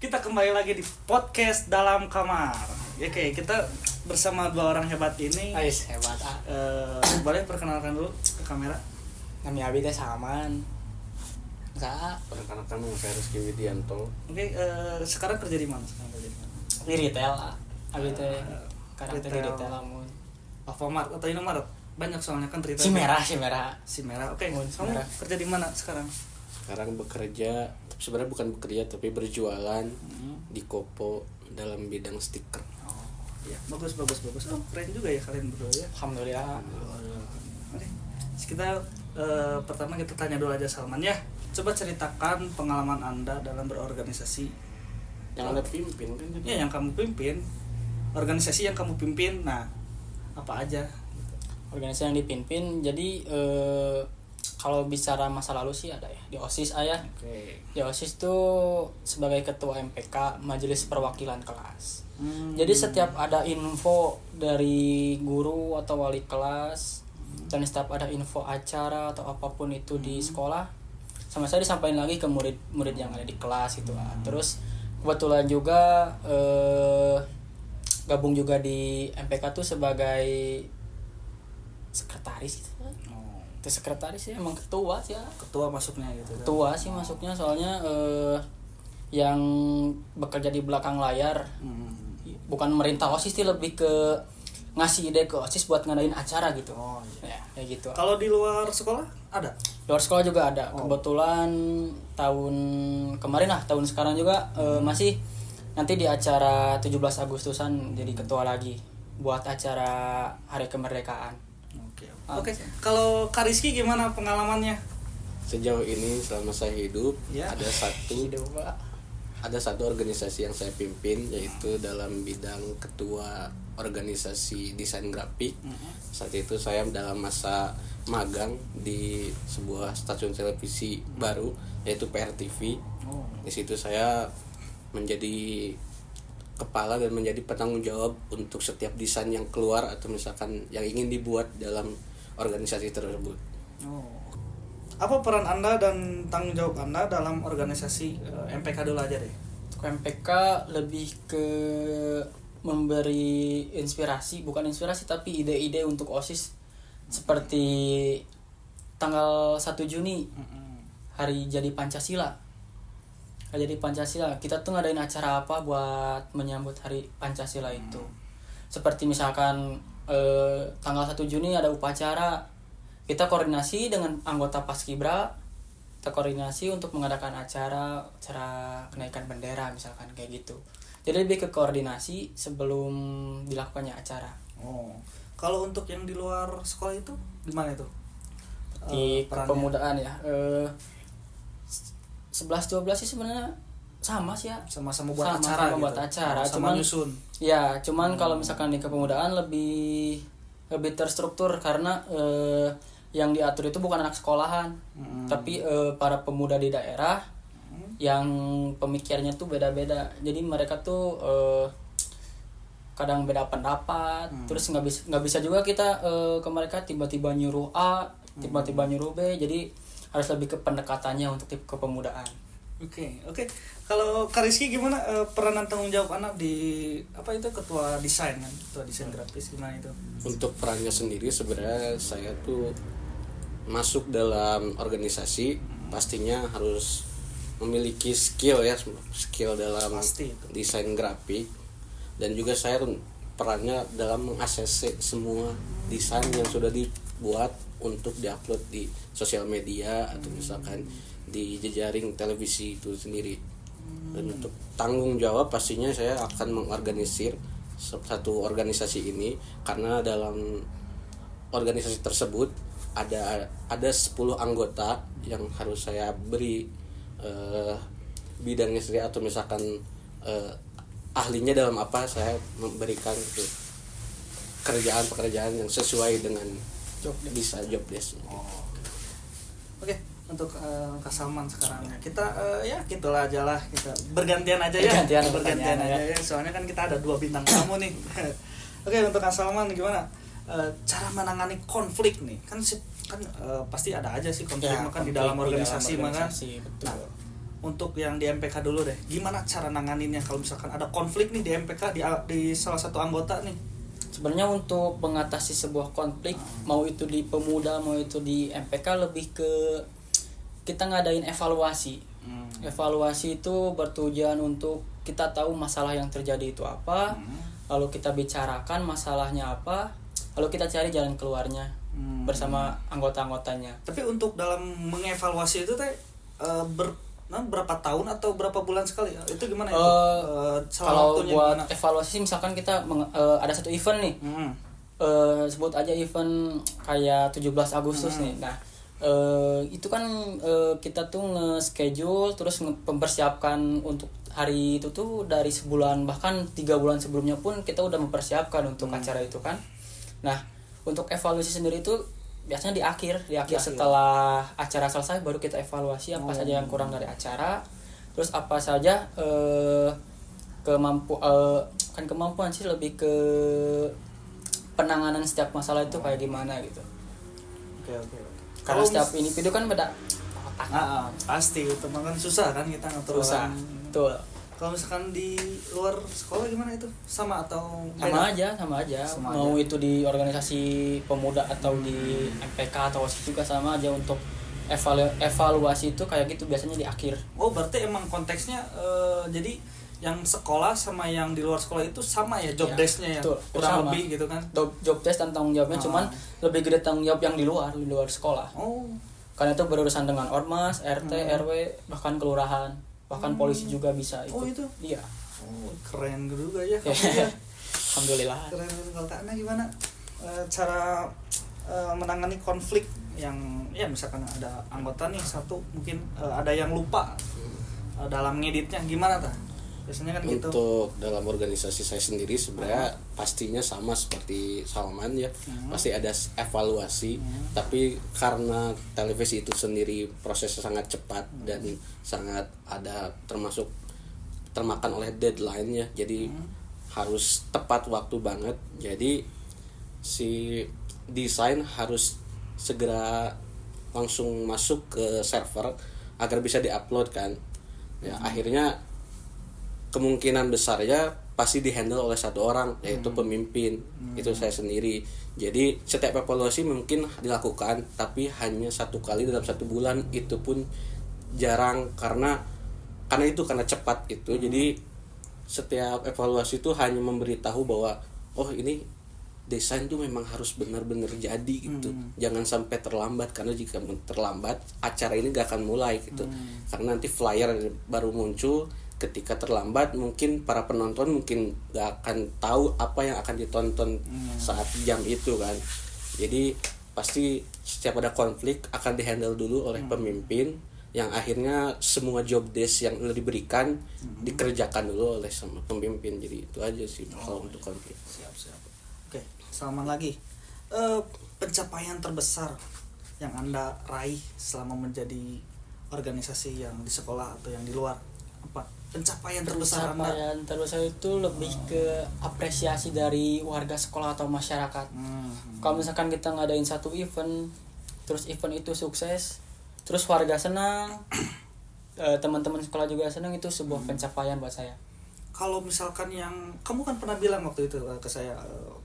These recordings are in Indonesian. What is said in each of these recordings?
Kita kembali lagi di podcast dalam kamar. Oke, kita bersama dua orang hebat ini. Ais hebat Boleh perkenalkan dulu ke kamera. Kami abi teh saman. Sa Perkenalkan nama saya Rizky Widianto. Oke, sekarang kerja di mana? di retail abi teh karakter di retail. retail lamun. Alfamart atau Indomaret? Banyak soalnya kan retail. Si merah. Si merah. Oke, Si kamu merah. kerja di mana sekarang? Sekarang bekerja, sebenarnya bukan bekerja tapi berjualan di Kopo dalam bidang stiker. Oh, iya. Bagus. Oh, keren juga ya kalian berdua ya. Alhamdulillah. Oke. Kita pertama kita tanya dulu aja Salman ya. Coba ceritakan pengalaman Anda dalam berorganisasi. Yang Anda pimpin kan? Ya, yang kamu pimpin. Organisasi yang kamu pimpin. Nah, apa aja? Organisasi yang dipimpin jadi kalau bicara masa lalu sih ada ya di OSIS ayah. Oke. Di OSIS tuh sebagai ketua MPK Majelis Perwakilan Kelas. Jadi setiap ada info dari guru atau wali kelas dan setiap ada info acara atau apapun itu di sekolah sama saya disampaikan lagi ke murid-murid yang ada di kelas gitu. Terus kebetulan juga gabung juga di MPK tuh sebagai sekretaris gitu. Itu sekretaris ya emang ketua sih ya. Ketua masuknya gitu. Ketua sih masuknya soalnya yang bekerja di belakang layar bukan merintah OSIS sih, lebih ke ngasih ide ke OSIS buat ngadain acara gitu. Oh, iya. Ya, kayak gitu. Kalau di luar sekolah ada? Luar sekolah juga ada. Oh. Kebetulan tahun kemarin tahun sekarang juga masih nanti di acara 17 Agustusan jadi ketua lagi buat acara Hari Kemerdekaan. Oke. Kalau Kak Rizky gimana pengalamannya? Sejauh ini selama saya hidup Ya. ada satu organisasi yang saya pimpin, yaitu dalam bidang ketua organisasi desain grafik. Saat itu saya dalam masa magang di sebuah stasiun televisi baru yaitu PRTV. Di situ saya menjadi kepala dan menjadi penanggung jawab untuk setiap desain yang keluar atau misalkan yang ingin dibuat dalam organisasi tersebut. Apa peran Anda dan tanggung jawab Anda dalam organisasi MPK dulu aja deh? MPK lebih ke memberi inspirasi, bukan inspirasi tapi ide-ide untuk OSIS seperti tanggal 1 Juni hari jadi Pancasila. Hari jadi Pancasila, kita tuh ngadain acara apa buat menyambut hari Pancasila itu. Seperti misalkan tanggal 1 Juni ada upacara, kita koordinasi dengan anggota Paskibra, kita koordinasi untuk mengadakan acara kenaikan bendera misalkan kayak gitu. Jadi lebih ke koordinasi sebelum dilakukannya acara. Kalau untuk yang di luar sekolah itu gimana itu? Di Perannya? kepemudaan ya 11-12 sih sebenarnya sama sih ya. Sama-sama buat acara gitu. Buat acara, sama cuman nyusun. ya, cuman kalau misalkan di kepemudaan lebih terstruktur karena yang diatur itu bukan anak sekolahan, tapi para pemuda di daerah yang pemikirannya tuh beda-beda. Jadi mereka tuh kadang beda pendapat, terus nggak bisa juga kita ke mereka tiba-tiba nyuruh A, tiba-tiba nyuruh B. Jadi harus lebih ke pendekatannya untuk tip kepemudaan. Oke. Kalau Kak Rizky gimana peranan tanggung jawab anak di apa itu ketua desain kan? Ketua desain grafis gimana itu? Untuk perannya sendiri sebenarnya saya tuh masuk dalam organisasi pastinya harus memiliki skill dalam Pasti itu. desain grafik, dan juga saya perannya dalam meng-ACC semua desain yang sudah dibuat untuk diupload di sosial media atau misalkan di jejaring televisi itu sendiri. Dan untuk tanggung jawab pastinya saya akan mengorganisir satu organisasi ini, karena dalam organisasi tersebut ada 10 anggota yang harus saya beri bidangnya sendiri atau misalkan ahlinya dalam apa, saya memberikan pekerjaan yang sesuai dengan job desk. Oke. Untuk Kak Salman sekarang kita ya gitulah aja lah, kita bergantian aja ya. Bergantian aja ya. Soalnya kan kita ada 2 bintang tamu nih. Oke, untuk Kak Salman gimana cara menangani konflik nih? Kan pasti ada aja sih konflik Ya, kan di konflik dalam di organisasi dalam mah kan. organisasi, betul. Nah, untuk yang di MPK dulu deh. Gimana cara nanganinnya kalau misalkan ada konflik nih di MPK di salah satu anggota nih? Sebenarnya untuk mengatasi sebuah konflik, mau itu di pemuda, mau itu di MPK, lebih ke kita ngadain evaluasi. Evaluasi itu bertujuan untuk kita tahu masalah yang terjadi itu apa, lalu kita bicarakan masalahnya apa, lalu kita cari jalan keluarnya bersama anggota-anggotanya. Tapi untuk dalam mengevaluasi itu teh berapa tahun atau berapa bulan sekali? Itu gimana itu? Kalau buat gimana? Evaluasi misalkan kita ada satu event nih. Sebut aja event kayak 17 Agustus nih. Nah, itu kan kita tuh nge-schedule terus mempersiapkan untuk hari itu tuh dari sebulan, bahkan 3 bulan sebelumnya pun kita udah mempersiapkan untuk acara itu kan. Nah, untuk evaluasi sendiri itu biasanya di akhir setelah acara selesai baru kita evaluasi apa saja yang kurang dari acara, terus apa saja kemampuan sih, lebih ke penanganan setiap masalah itu kayak gimana gitu. Oke. Karena setiap individu kan beda. Pasti itu kan susah kan kita ngatur orang. Betul. Kalau misalkan di luar sekolah gimana itu? Sama atau beda? Sama aja. Mau itu di organisasi pemuda atau di MPK atau OSIS juga sama aja. Untuk evaluasi itu kayak gitu biasanya di akhir. Oh, berarti emang konteksnya jadi yang sekolah sama yang di luar sekolah itu sama ya job desk-nya ya? Kurang lebih gitu kan? Job desk dan tanggung jawabnya cuman lebih gede tanggung jawab yang di luar sekolah. Oh. Karena itu berurusan dengan ormas, RT, RW, bahkan kelurahan. Bahkan polisi juga bisa ikut. Oh itu? Iya. Oh, keren juga ya. Alhamdulillah. Keren. Kalau Kak Ana gimana cara menangani konflik yang ya misalkan ada anggota nih satu mungkin ada yang lupa dalam ngeditnya, gimana ta? Biasanya kan gitu. Untuk dalam organisasi saya sendiri sebenarnya pastinya sama seperti Salman ya. Pasti ada evaluasi, tapi karena televisi itu sendiri prosesnya sangat cepat dan sangat ada termakan oleh deadline ya. Jadi harus tepat waktu banget. Jadi si desain harus segera langsung masuk ke server agar bisa diupload kan. Ya, akhirnya kemungkinan besarnya pasti dihandle oleh satu orang, yaitu pemimpin. Itu saya sendiri. Jadi setiap evaluasi mungkin dilakukan, tapi hanya 1 kali dalam 1 bulan. Itu pun jarang karena cepat itu. Jadi setiap evaluasi itu hanya memberitahu bahwa oh ini desain tuh memang harus benar-benar jadi gitu. Jangan sampai terlambat, karena jika terlambat acara ini gak akan mulai gitu. Karena nanti flyer baru muncul. Ketika terlambat mungkin para penonton mungkin gak akan tahu apa yang akan ditonton saat jam itu kan. Jadi pasti setiap ada konflik akan dihandle dulu oleh pemimpin, yang akhirnya semua job desk yang udah diberikan dikerjakan dulu oleh sama pemimpin. Jadi itu aja sih kalau untuk konflik. Siap. Oke, Salman lagi. Pencapaian terbesar yang Anda raih selama menjadi organisasi yang di sekolah atau yang di luar, apa? Pencapaian terbesar itu lebih ke apresiasi dari warga sekolah atau masyarakat. Kalau misalkan kita ngadain satu event, terus event itu sukses, terus warga senang, teman-teman sekolah juga senang, itu sebuah pencapaian buat saya. Kalau misalkan yang kamu kan pernah bilang waktu itu ke saya,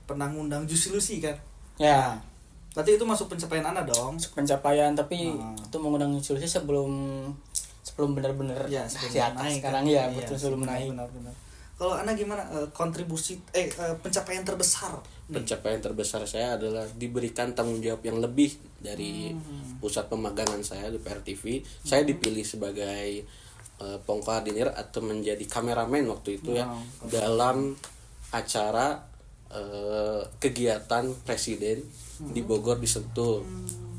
pernah ngundang Juicy Lucy kan? Ya. Berarti itu masuk pencapaian Anda dong? Pencapaian, tapi itu mengundang Juicy Lucy sebelum benar-benar ya, di atas naik, sekarang ya, betul, sebelum naik. Benar. Kalau Anda gimana kontribusi pencapaian terbesar? Pencapaian terbesar saya adalah diberikan tanggung jawab yang lebih dari pusat pemagangan saya di PRTV. Saya dipilih sebagai pengkoordinir atau menjadi kameramen waktu itu ya, dalam acara kegiatan presiden di Bogor, di Sentul.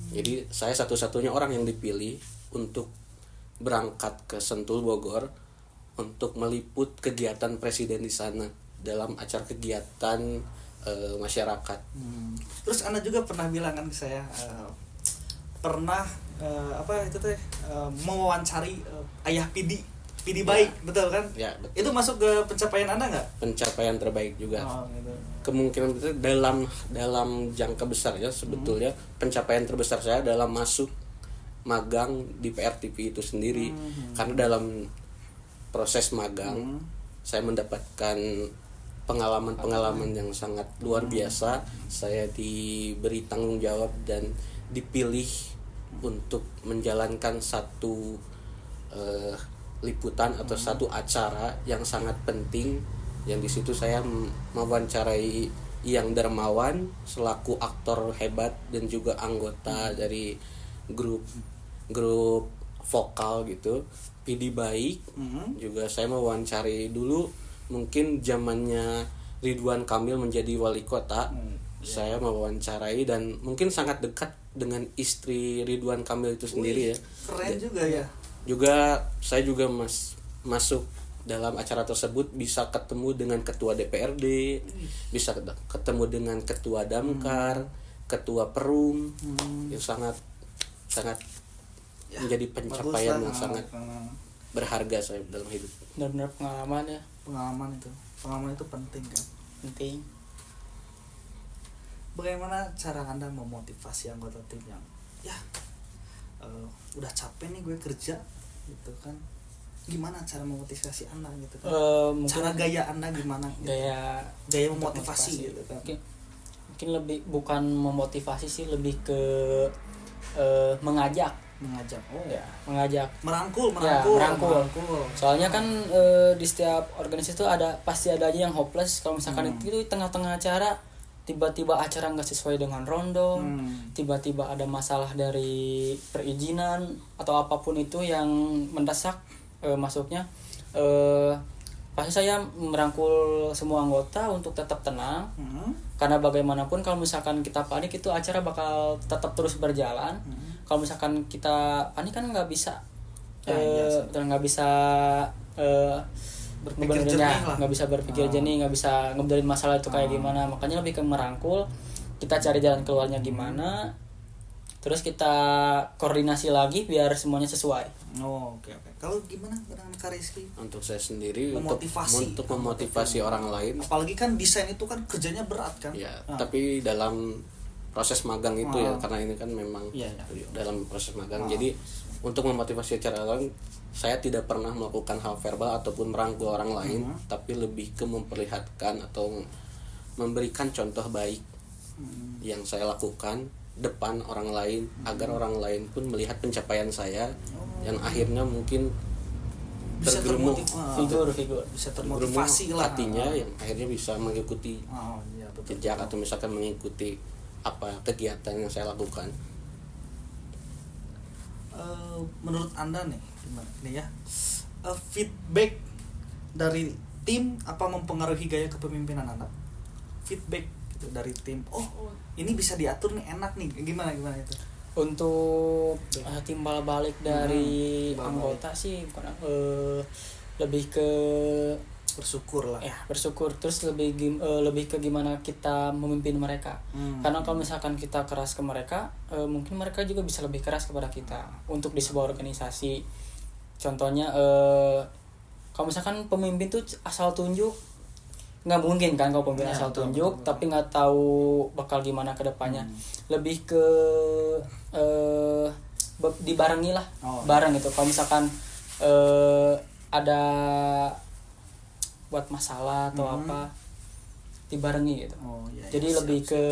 Jadi saya satu-satunya orang yang dipilih untuk berangkat ke Sentul Bogor untuk meliput kegiatan presiden di sana dalam acara kegiatan masyarakat. Terus Anda juga pernah bilang kan ke saya pernah mewawancari ayah PD baik, ya. Betul kan? Ya, betul. Itu masuk ke pencapaian Anda nggak? Pencapaian terbaik juga. Gitu. Kemungkinan besar dalam jangka besar ya sebetulnya pencapaian terbesar saya adalah masuk magang di PRTV itu sendiri. Karena dalam proses magang saya mendapatkan pengalaman-pengalaman yang sangat luar biasa. Saya diberi tanggung jawab dan dipilih untuk menjalankan satu liputan atau satu acara yang sangat penting, yang di situ saya mewawancarai Iyang Darmawan selaku aktor hebat dan juga anggota dari grup vokal gitu, PD Baik. Juga saya mewawancari dulu mungkin zamannya Ridwan Kamil menjadi wali kota. Saya mewawancarai dan mungkin sangat dekat dengan istri Ridwan Kamil itu sendiri. Keren juga ya. Juga saya juga masuk dalam acara tersebut, bisa ketemu dengan ketua DPRD, bisa ketemu dengan ketua Damkar, ketua Perum, yang sangat menjadi pencapaian yang sangat berharga saya dalam hidup. Benar-benar pengalaman ya. Pengalaman itu penting kan. Penting. Bagaimana cara Anda memotivasi anggota tim yang udah capek nih gue kerja gitu kan? Gimana cara memotivasi Anda gitu kan? Cara gaya Anda gimana gitu? Gaya memotivasi gitu kan. Mungkin lebih bukan memotivasi sih, lebih ke mengajak. Mengajak. Merangkul. Soalnya kan di setiap organisasi itu pasti ada aja yang hopeless. Kalau misalkan itu di tengah-tengah acara tiba-tiba acara nggak sesuai dengan rondo, tiba-tiba ada masalah dari perizinan atau apapun itu yang mendesak masuknya, pasti saya merangkul semua anggota untuk tetap tenang, karena bagaimanapun kalau misalkan kita panik itu acara bakal tetap terus berjalan. Kalau misalkan kita panik kan nggak bisa berpikir jernih, nggak bisa ngebedain masalah itu kayak gimana. Makanya lebih ke merangkul, kita cari jalan keluarnya gimana, terus kita koordinasi lagi biar semuanya sesuai. Oke. Kalau gimana dengan Kak Rizky? Untuk saya sendiri untuk memotivasi orang lain. Apalagi kan desain itu kan kerjanya berat kan. Ya, tapi dalam proses magang itu ya, karena ini kan memang dalam proses magang. Jadi untuk memotivasi secara lain, saya tidak pernah melakukan hal verbal ataupun merangkul orang lain, tapi lebih ke memperlihatkan atau memberikan contoh baik yang saya lakukan depan orang lain, agar orang lain pun melihat pencapaian saya, yang akhirnya mungkin tergerumuh bisa termotivasi lah hatinya, yang akhirnya bisa mengikuti jejak atau misalkan mengikuti apa kegiatan yang saya lakukan. Menurut Anda nih gimana nih ya, feedback dari tim apa mempengaruhi gaya kepemimpinan Anda? Feedback gitu dari tim, ini bisa diatur nih, enak nih, gimana itu? Untuk timbal balik dari anggota sih lebih ke bersyukur lah. Bersyukur, terus lebih ke gimana kita memimpin mereka. Karena kalau misalkan kita keras ke mereka, mungkin mereka juga bisa lebih keras kepada kita untuk di sebuah organisasi. Contohnya kalau misalkan pemimpin tuh asal tunjuk, nggak mungkin kan kalau pemimpin asal tunjuk, tapi nggak tahu bakal gimana ke depannya. Lebih ke dibarengi lah, bareng gitu. Kalau misalkan ada buat masalah atau apa, dibarengi gitu. Jadi lebih ke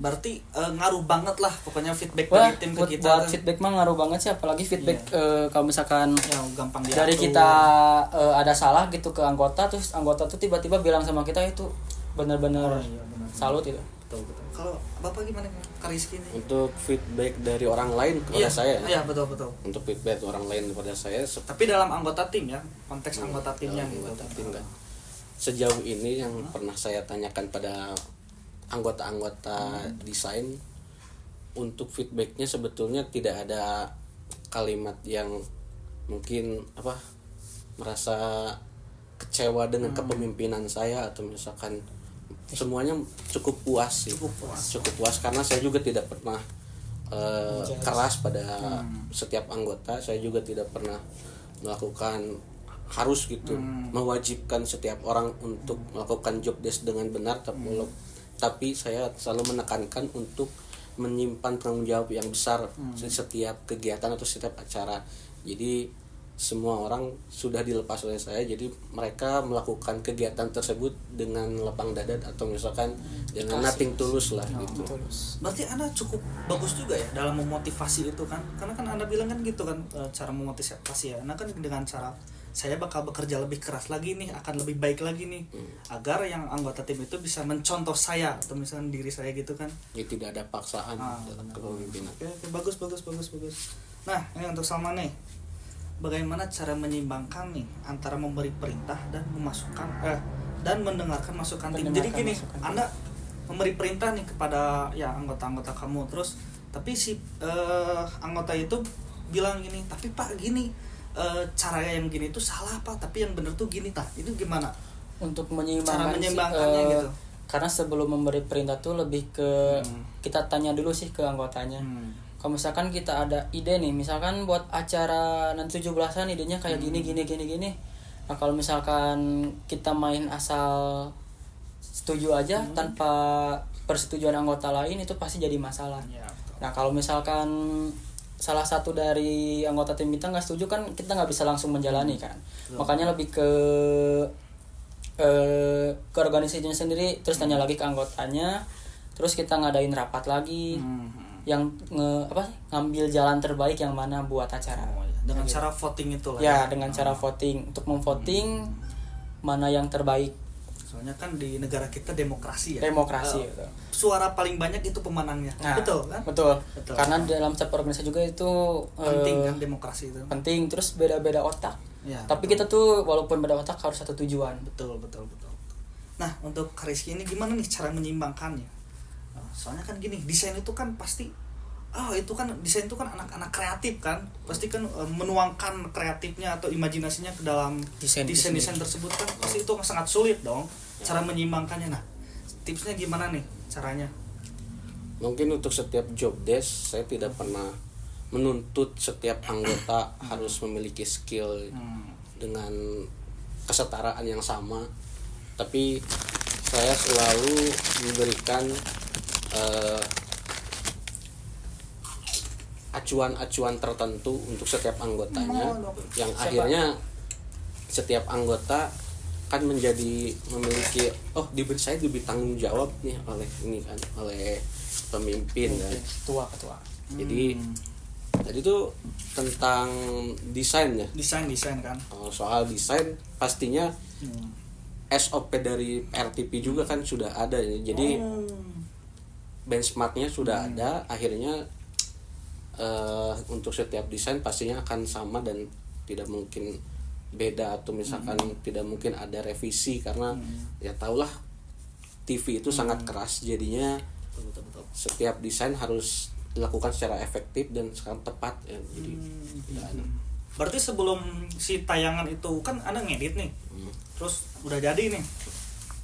berarti ngaruh banget lah pokoknya feedback dari tim ke kita. Buat feedback mah ngaruh banget sih, apalagi feedback kalau misalkan gampang dari kita ada salah gitu ke anggota, terus anggota tuh tiba-tiba bilang sama kita, itu benar-benar salut itu. Betul. Kalau Bapak gimana Kak Rizky nih? Untuk feedback dari orang lain kepada saya. Iya, betul. Untuk feedback orang lain kepada saya. Tapi dalam anggota tim ya, konteks anggota timnya gitu. Tim kan. Sejauh ini yang pernah saya tanyakan pada anggota-anggota desain, untuk feedbacknya sebetulnya tidak ada kalimat yang mungkin merasa kecewa dengan kepemimpinan saya, atau misalkan semuanya cukup puas karena saya juga tidak pernah keras pada setiap anggota. Saya juga tidak pernah melakukan harus gitu mewajibkan setiap orang untuk melakukan job desk dengan benar, tapi saya selalu menekankan untuk menyimpan tanggung jawab yang besar setiap kegiatan atau setiap acara. Jadi semua orang sudah dilepas oleh saya, jadi mereka melakukan kegiatan tersebut dengan lapang dada atau misalkan dengan nothing tulus lah gitu. Berarti Anda cukup bagus juga ya dalam memotivasi itu kan, karena kan Anda bilang kan gitu kan, cara memotivasi ya, Anda kan dengan cara saya bakal bekerja lebih keras lagi nih, akan lebih baik lagi nih, agar yang anggota tim itu bisa mencontoh saya atau misalnya diri saya gitu kan. Ya tidak ada paksaan dalam kepemimpinan. Oke, bagus. Nah, ini untuk Salman nih, bagaimana cara menyeimbangkan nih antara memberi perintah dan memasukkan dan mendengarkan masukan tim. Jadi gini, Anda memberi perintah nih kepada ya anggota-anggota kamu, terus tapi si anggota itu bilang gini, tapi Pak gini, cara yang gini itu salah Pak, tapi yang benar tuh gini Tah. Itu gimana? Untuk Cara menyeimbangkannya gitu. Karena sebelum memberi perintah tuh lebih ke kita tanya dulu sih ke anggotanya. Kalau misalkan kita ada ide nih, misalkan buat acara nanti 17-an idenya kayak gini. Nah, kalau misalkan kita main asal setuju aja tanpa persetujuan anggota lain, itu pasti jadi masalah. Ya, nah, kalau misalkan salah satu dari anggota tim kita nggak setuju kan, kita nggak bisa langsung menjalani kan. Makanya lebih ke organisasinya sendiri, terus tanya lagi ke anggotanya, terus kita ngadain rapat lagi. Yang ngambil jalan terbaik yang mana buat acara. Dengan cara voting itu lah. Ya, dengan cara voting, untuk memvoting mana yang terbaik. Soalnya kan di negara kita demokrasi ya. Demokrasi. Suara paling banyak itu pemenangnya. Nah, betul kan? Betul. Karena dalam setiap organisasi juga itu penting kan demokrasi itu. Penting, terus beda-beda otak. Ya, tapi betul. Kita tuh walaupun beda otak harus satu tujuan. Betul. Nah, untuk Rizky ini gimana nih cara menyeimbangkannya? Soalnya kan gini, desain itu kan pasti desain itu kan anak-anak kreatif kan, pasti kan menuangkan kreatifnya atau imajinasinya ke dalam desain tersebut kan, pasti itu sangat sulit dong cara menyeimbangkannya. Nah, tipsnya gimana nih caranya? Mungkin untuk setiap job desk saya tidak pernah menuntut setiap anggota harus memiliki skill dengan kesetaraan yang sama, tapi saya selalu memberikan acuan-acuan tertentu untuk setiap anggotanya, yang akhirnya setiap anggota kan memiliki saya diberi tanggung jawab nih oleh pemimpin kan, ketua. Jadi tadi tuh tentang desain ya. Desain kan. Soal desain pastinya SOP dari RTP juga kan sudah ada ya. Jadi benchmarknya sudah ada, akhirnya untuk setiap desain pastinya akan sama dan tidak mungkin beda atau misalkan tidak mungkin ada revisi karena ya tahulah TV itu sangat keras, jadinya betul. Setiap desain harus dilakukan secara efektif dan secara tepat ya. Jadi berarti sebelum si tayangan itu kan Anda ngedit nih, terus udah jadi nih,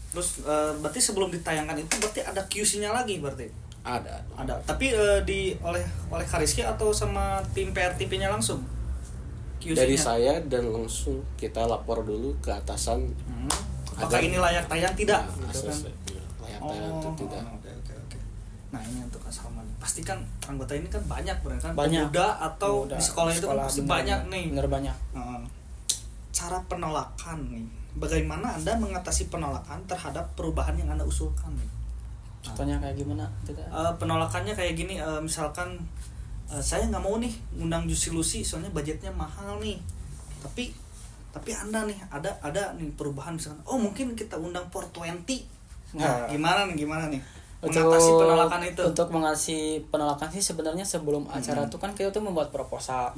terus berarti sebelum ditayangkan itu berarti ada QC-nya lagi berarti? Ada. Tapi oleh Kariski atau sama tim PRTP-nya langsung? QC-nya? Dari saya dan langsung kita lapor dulu ke atasan. Apakah ini layak tayang tidak? Gitu kan? Layak tayang atau tidak? Oke. Nah, ini untuk Kak Salman. Pasti kan anggota ini kan banyak kan? Banyak. Pemuda atau di sekolah itu kan pasti banyak nih. Bener banyak. Cara penolakan nih. Bagaimana Anda mengatasi penolakan terhadap perubahan yang Anda usulkan nih? Contohnya kayak gimana? Penolakannya kayak gini, misalkan saya nggak mau nih ngundang Juicy Lucy soalnya budgetnya mahal nih, tapi Anda nih ada nih perubahan, misalkan mungkin kita undang 420. Gimana nih mengatasi penolakan itu? Untuk mengatasi penolakan sih sebenarnya sebelum acara tuh kan kita tuh membuat proposal.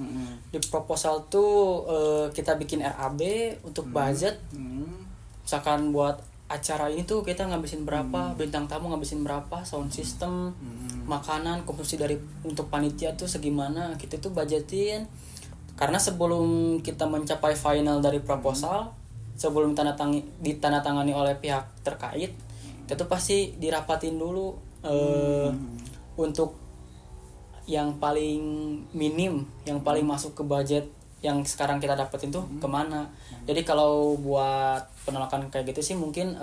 Di proposal tuh kita bikin RAB untuk budget. Misalkan buat acara ini tuh kita ngabisin berapa, bintang tamu ngabisin berapa, sound system, makanan, konsumsi untuk panitia tuh segimana, kita tuh budgetin. Karena sebelum kita mencapai final dari proposal, sebelum ditandatangani oleh pihak terkait, kita tuh pasti dirapatin dulu untuk yang paling minim, yang paling masuk ke budget yang sekarang kita dapetin tuh kemana. Jadi kalau buat penolakan kayak gitu sih mungkin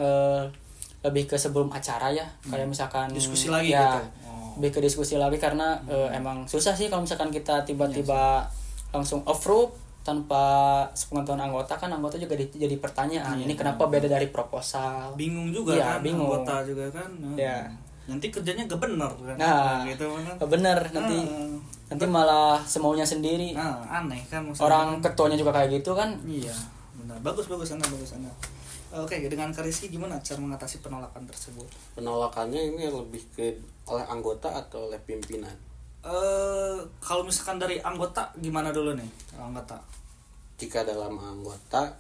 lebih ke sebelum acara ya, kayak misalkan diskusi lagi ya, gitu. lebih ke diskusi lagi karena emang susah sih kalau misalkan kita tiba-tiba langsung approve tanpa sepengetahuan anggota, kan anggota juga jadi pertanyaan. Ini kenapa beda dari proposal? Bingung juga kan, bingung. anggota juga kan. Ya. Nanti kerjanya gak bener kan. Nah, gitu kan. Bener nanti malah semaunya sendiri. Aneh kan maksudnya. Orang ketuanya juga kayak gitu kan. Iya, benar. Bagus Anda. Oke, dengan Kak Rizky gimana cara mengatasi penolakan tersebut? Penolakannya ini lebih ke oleh anggota atau oleh pimpinan? Kalau misalkan dari anggota gimana dulu nih anggota? Jika dalam anggota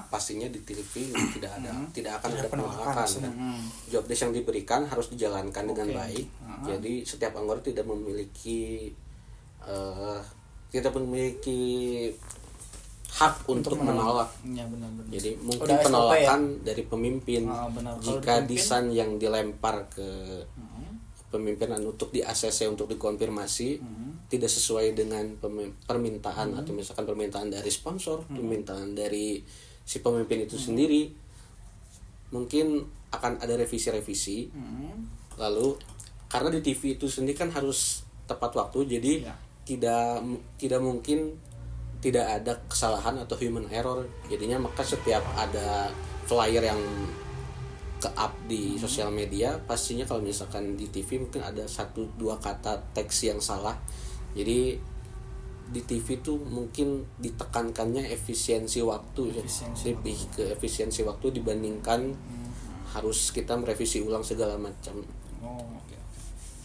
pastinya di TV tidak akan ada penolakan kan? Job desk yang diberikan harus dijalankan dengan baik. Jadi setiap anggota tidak memiliki hak untuk menolak. Ya, benar-benar. Jadi mungkin penolakan dari pemimpin. Jika desain yang dilempar ke pemimpinan untuk di ACC untuk dikonfirmasi tidak sesuai dengan permintaan atau misalkan permintaan dari sponsor, permintaan dari si pemimpin itu sendiri, mungkin akan ada revisi-revisi. Lalu karena di TV itu sendiri kan harus tepat waktu, jadi tidak mungkin tidak ada kesalahan atau human error. Jadinya maka setiap ada flyer yang ke-up di sosial media, pastinya kalau misalkan di TV mungkin ada 1-2 kata teks yang salah. Jadi di TV tuh mungkin ditekankannya efisiensi waktu, lebih ke efisiensi waktu dibandingkan harus kita merevisi ulang segala macam. Oke.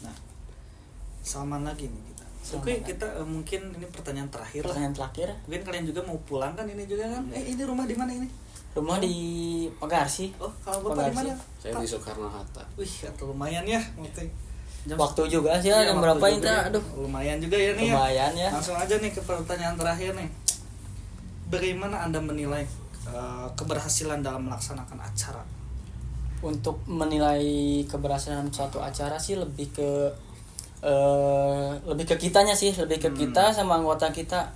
Nah, Salman lagi nih kita. Oke, kita mungkin ini pertanyaan terakhir. Mungkin kalian juga mau pulang kan ini juga kan? Ini rumah di mana ini? Rumah di Pagarsi. Oh, kalau Bapak di mana? Saya di Soekarno-Hatta. Wih, atau lumayan ya. Waktu juga sih jam berapa ini? Aduh, lumayan juga ya nih. Lumayan ya. Langsung aja nih ke pertanyaan terakhir nih. Bagaimana Anda menilai keberhasilan dalam melaksanakan acara? Untuk menilai keberhasilan suatu acara sih lebih ke kitanya sih, lebih ke kita sama anggota kita.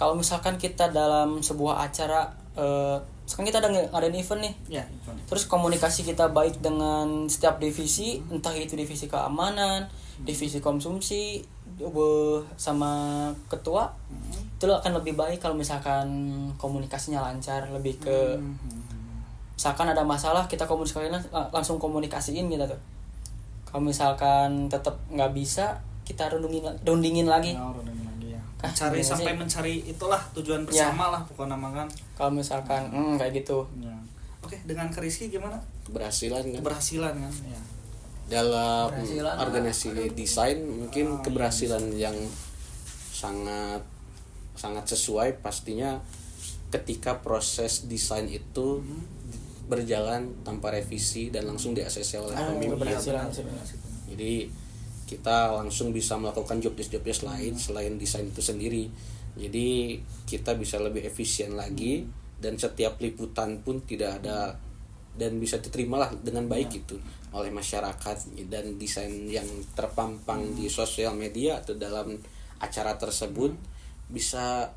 Kalau misalkan kita dalam sebuah acara, sekarang kita ada ngadain event nih, terus komunikasi kita baik dengan setiap divisi, entah itu divisi keamanan, divisi konsumsi, sama ketua, itu akan lebih baik kalau misalkan komunikasinya lancar. Lebih ke misalkan ada masalah, kita langsung komunikasiin gitu tuh. Kalau misalkan tetap nggak bisa, kita rundingin lagi. Mencari sampai mencari itulah tujuan bersama lah pokoknya kan. Kalau misalkan kayak gitu. Oke, dengan Kak Rizky gimana? Keberhasilan kan. Ya. Dalam organisasi desain mungkin keberhasilan yang sangat sesuai pastinya ketika proses desain itu berjalan tanpa revisi dan langsung di-ACC oleh pemimpin. Jadi kita langsung bisa melakukan job desk lain selain desain itu sendiri. Jadi kita bisa lebih efisien lagi dan setiap liputan pun tidak ada dan bisa diterima lah dengan baik gitu oleh masyarakat, dan desain yang terpampang di sosial media atau dalam acara tersebut bisa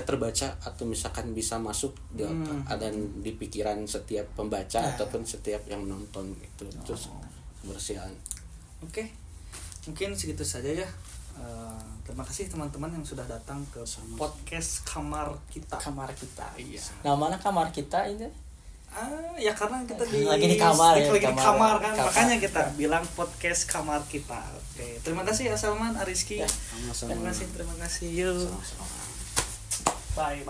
terbaca atau misalkan bisa masuk di otak dan di pikiran setiap pembaca ataupun setiap yang menonton itu. Terus kebersihan. Oke. Mungkin segitu saja ya. Terima kasih teman-teman yang sudah datang ke podcast Kamar Kita. Iya. Namanya Kamar Kita ini? Ya karena kita lagi di kamar kan. Makanya kita bilang podcast Kamar Kita. Oke. Terima kasih ya Salman, Rizky. Terima kasih. Yuk. Bye.